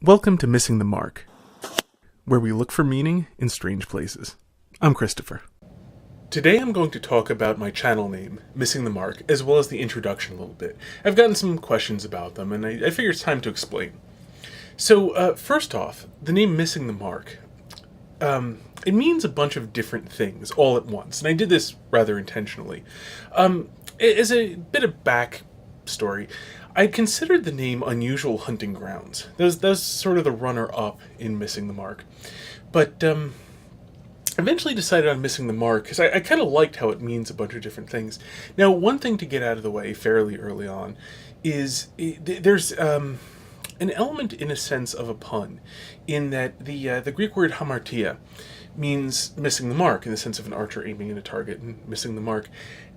Welcome to Missing the Mark, where we look for meaning in strange places. I'm Christopher. Today I'm going to talk about my channel name, Missing the Mark, as well as the introduction a little bit. I've gotten some questions about them, and I figure it's time to explain. So, first off, the name Missing the Mark, it means a bunch of different things all at once, and I did this rather intentionally. As a bit of backstory, I considered the name Unusual Hunting Grounds. That was sort of the runner-up in Missing the Mark. But eventually decided on Missing the Mark because I kind of liked how it means a bunch of different things. Now, one thing to get out of the way fairly early on is there's an element in a sense of a pun, in that the Greek word hamartia means missing the mark in the sense of an archer aiming at a target and missing the mark.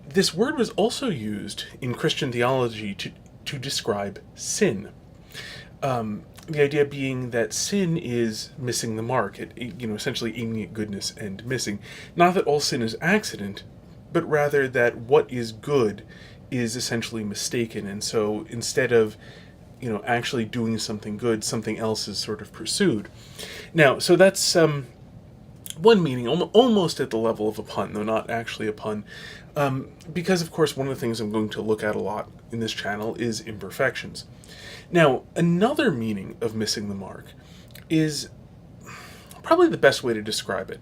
This word was also used in Christian theology to describe sin. The idea being that sin is missing the mark, essentially aiming at goodness and missing. Not that all sin is accident, but rather that what is good is essentially mistaken, and so instead of actually doing something good, something else is sort of pursued. Now, so that's one meaning, almost at the level of a pun, though not actually a pun, because of course one of the things I'm going to look at a lot in this channel is imperfections. Now, another meaning of missing the mark is probably the best way to describe it,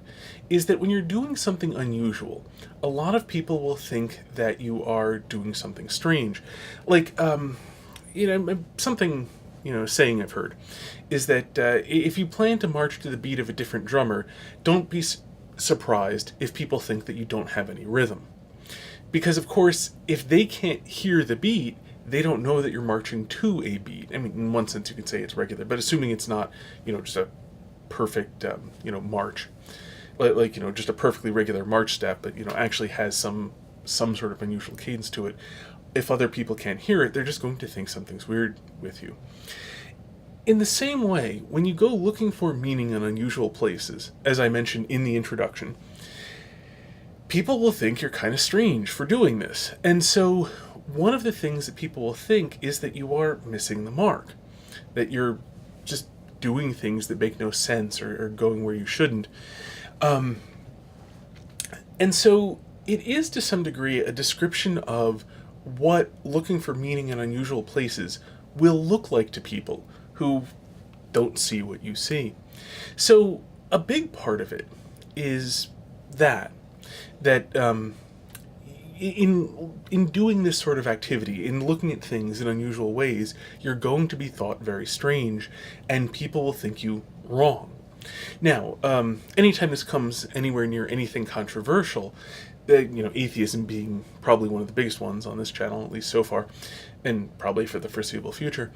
is that when you're doing something unusual, a lot of people will think that you are doing something strange. Like, something, saying I've heard, is that if you plan to march to the beat of a different drummer, don't be surprised if people think that you don't have any rhythm. Because, of course, if they can't hear the beat, they don't know that you're marching to a beat. I mean, in one sense you could say it's regular, but assuming it's not, just a perfect, march. Like, just a perfectly regular march step, but, actually has some sort of unusual cadence to it. If other people can't hear it, they're just going to think something's weird with you. In the same way, when you go looking for meaning in unusual places, as I mentioned in the introduction, people will think you're kind of strange for doing this. And so one of the things that people will think is that you are missing the mark, that you're just doing things that make no sense or going where you shouldn't. And so it is to some degree a description of what looking for meaning in unusual places will look like to people who don't see what you see. So a big part of it is that in doing this sort of activity, in looking at things in unusual ways, you're going to be thought very strange, and people will think you wrong. Now, anytime this comes anywhere near anything controversial, atheism being probably one of the biggest ones on this channel, at least so far, and probably for the foreseeable future,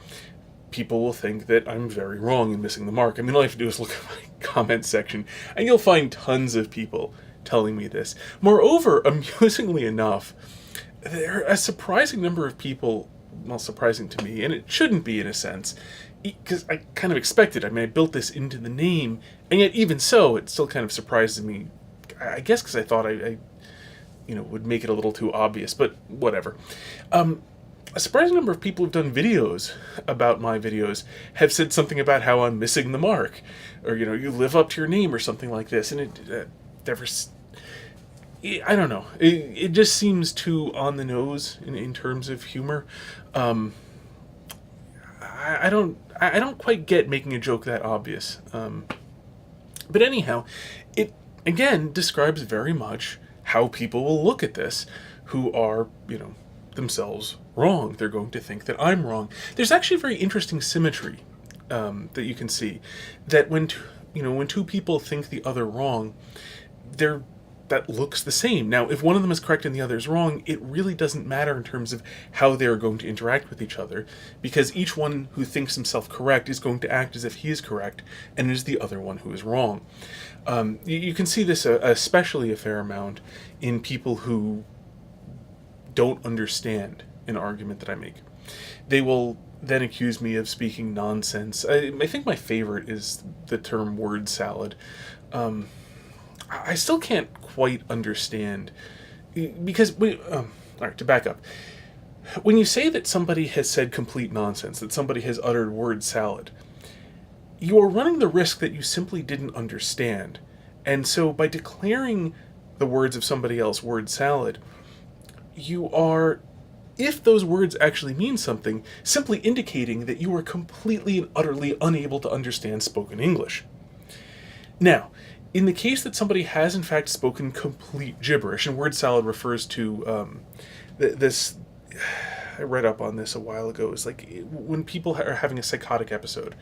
people will think that I'm very wrong in missing the mark. I mean, all I have to do is look at my comment section, and you'll find tons of people telling me this. Moreover, amusingly enough, there are a surprising number of people, well, surprising to me, and it shouldn't be in a sense, because I kind of expected. I mean, I built this into the name, and yet even so, it still kind of surprises me, I guess because I thought I would make it a little too obvious, but whatever. A surprising number of people who've done videos about my videos have said something about how I'm missing the mark, or, you live up to your name or something like this, and it never, I don't know, it just seems too on the nose in terms of humor. I don't quite get making a joke that obvious. But anyhow, it again describes very much how people will look at this who are, themselves wrong. They're going to think that I'm wrong. There's actually a very interesting symmetry that you can see, that when two people think the other wrong, that looks the same. Now, if one of them is correct and the other is wrong, it really doesn't matter in terms of how they're going to interact with each other, because each one who thinks himself correct is going to act as if he is correct, and it is the other one who is wrong. You can see this especially a fair amount in people who don't understand an argument that I make. They will then accuse me of speaking nonsense. I think my favorite is the term word salad. I still can't quite understand, because all right, to back up, when you say that somebody has said complete nonsense, that somebody has uttered word salad, you are running the risk that you simply didn't understand. And so by declaring the words of somebody else word salad, you are, if those words actually mean something, simply indicating that you are completely and utterly unable to understand spoken English. Now, in the case that somebody has in fact spoken complete gibberish, and word salad refers to this, I read up on this a while ago, is like when people are having a psychotic episode,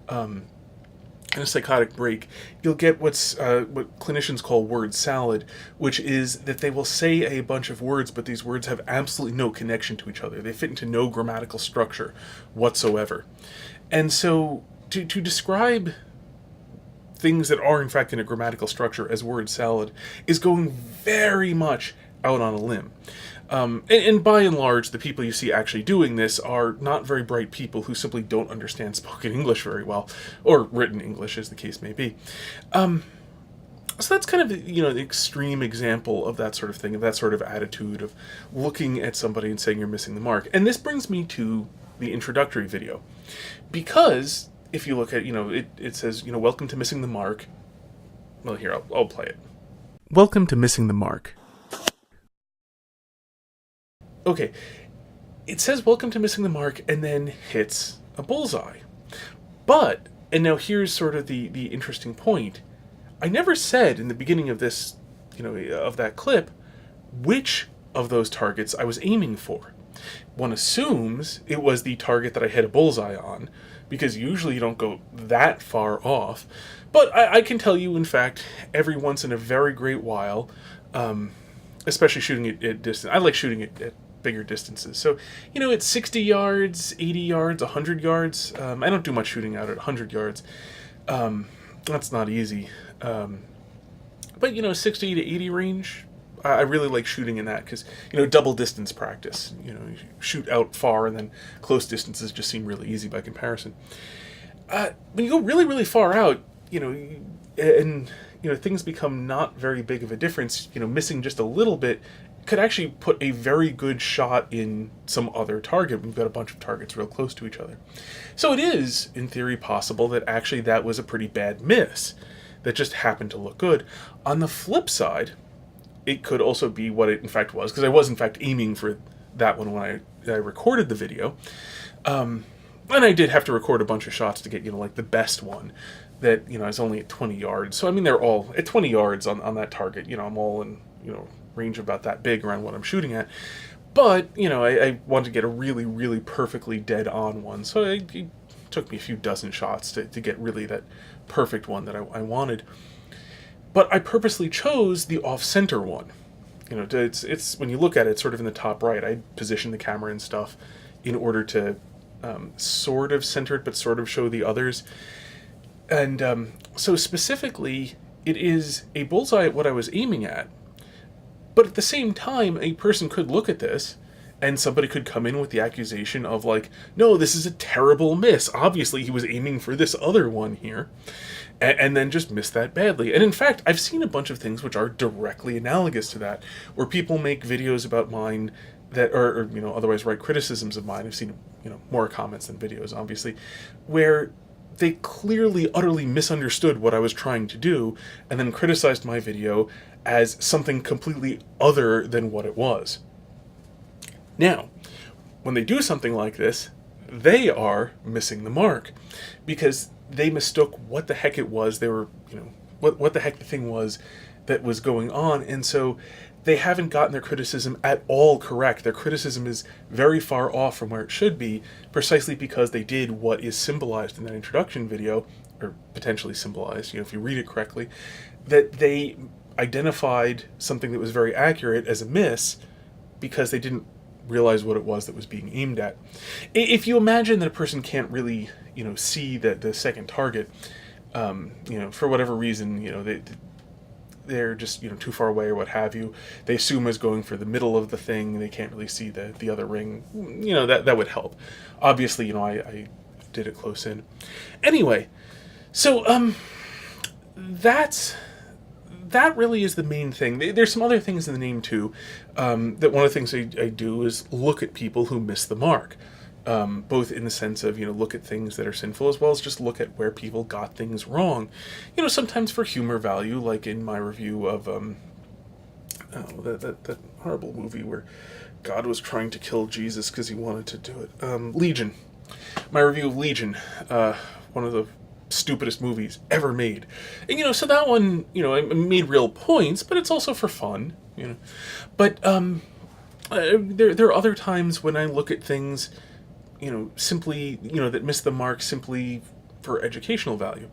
in a psychotic break, you'll get what clinicians call word salad, which is that they will say a bunch of words, but these words have absolutely no connection to each other. They fit into no grammatical structure whatsoever. And so to describe things that are in fact in a grammatical structure as word salad is going very much out on a limb. And by and large, the people you see actually doing this are not very bright people who simply don't understand spoken English very well, or written English, as the case may be. So that's kind of, the extreme example of that sort of thing, of that sort of attitude of looking at somebody and saying you're missing the mark. And this brings me to the introductory video. Because if you look at, it says, welcome to Missing the Mark. Well, here, I'll play it. Welcome to Missing the Mark. Okay, it says welcome to Missing the Mark and then hits a bullseye. But, and now here's sort of the interesting point, I never said in the beginning of this, of that clip, which of those targets I was aiming for. One assumes it was the target that I hit a bullseye on, because usually you don't go that far off. But I can tell you, in fact, every once in a very great while, especially shooting at distance, I like shooting at bigger distances. So, at 60 yards, 80 yards, 100 yards. I don't do much shooting out at 100 yards. That's not easy. But, 60 to 80 range, I really like shooting in that because, double distance practice. You shoot out far and then close distances just seem really easy by comparison. When you go really, really far out, and, things become not very big of a difference, missing just a little bit could actually put a very good shot in some other target. We've got a bunch of targets real close to each other. So it is, in theory, possible that actually that was a pretty bad miss that just happened to look good. On the flip side, it could also be what it in fact was, because I was in fact aiming for that one when I recorded the video. And I did have to record a bunch of shots to get, like the best one that, is only at 20 yards. So, they're all at 20 yards on that target. I'm all in, range about that big around what I'm shooting at. But, I wanted to get a really, really perfectly dead on one. So it took me a few dozen shots to get really that perfect one that I wanted. But I purposely chose the off-center one. It's when you look at it, it's sort of in the top right. I positioned the camera and stuff in order to sort of center it, but sort of show the others. And so specifically, it is a bullseye at what I was aiming at. But at the same time, a person could look at this and somebody could come in with the accusation of like, no, this is a terrible miss. Obviously, he was aiming for this other one here, and then just miss that badly. And in fact, I've seen a bunch of things which are directly analogous to that, where people make videos about mine that or otherwise write criticisms of mine. I've seen, more comments than videos, obviously, where they clearly, utterly misunderstood what I was trying to do, and then criticized my video as something completely other than what it was. Now, when they do something like this, they are missing the mark, because they mistook what the heck it was they were, what the heck the thing was that was going on, and so they haven't gotten their criticism at all correct. Their criticism is very far off from where it should be, precisely because they did what is symbolized in that introduction video, or potentially symbolized, if you read it correctly, that they identified something that was very accurate as a miss because they didn't realize what it was that was being aimed at. If you imagine that a person can't really, see the second target, for whatever reason, they're just, too far away or what have you. They assume it's going for the middle of the thing. They can't really see the other ring. That would help. Obviously, I did it close in. Anyway, so that really is the main thing. There's some other things in the name too. That one of the things I do is look at people who miss the mark. both in the sense of, look at things that are sinful, as well as just look at where people got things wrong. Sometimes for humor value, like in my review of that horrible movie where God was trying to kill Jesus because he wanted to do it. Legion. My review of Legion, one of the stupidest movies ever made. And, so that one, it made real points, but it's also for fun, But there are other times when I look at things, simply, that miss the mark simply for educational value.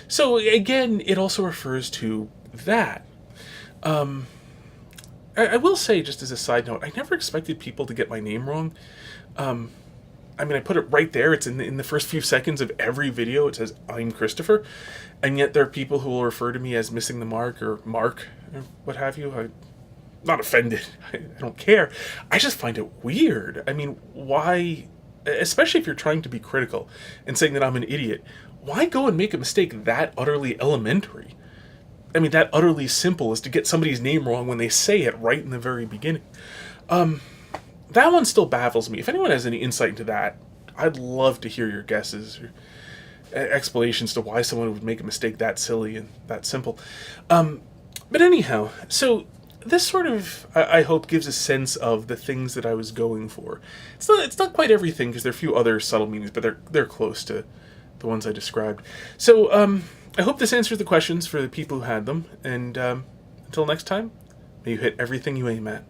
So again, it also refers to that. I will say, just as a side note, I never expected people to get my name wrong. I put it right there. It's in the first few seconds of every video. It says, I'm Christopher. And yet there are people who will refer to me as missing the mark or Mark, or what have you. I'm not offended. I don't care. I just find it weird. Why, especially if you're trying to be critical and saying that I'm an idiot, why go and make a mistake that utterly elementary? That utterly simple is to get somebody's name wrong when they say it right in the very beginning. That one still baffles me. If anyone has any insight into that, I'd love to hear your guesses or explanations to why someone would make a mistake that silly and that simple. But anyhow, so this sort of, I hope, gives a sense of the things that I was going for. It's not quite everything, because there are a few other subtle meanings, but they're close to the ones I described. So I hope this answers the questions for the people who had them, and until next time, may you hit everything you aim at.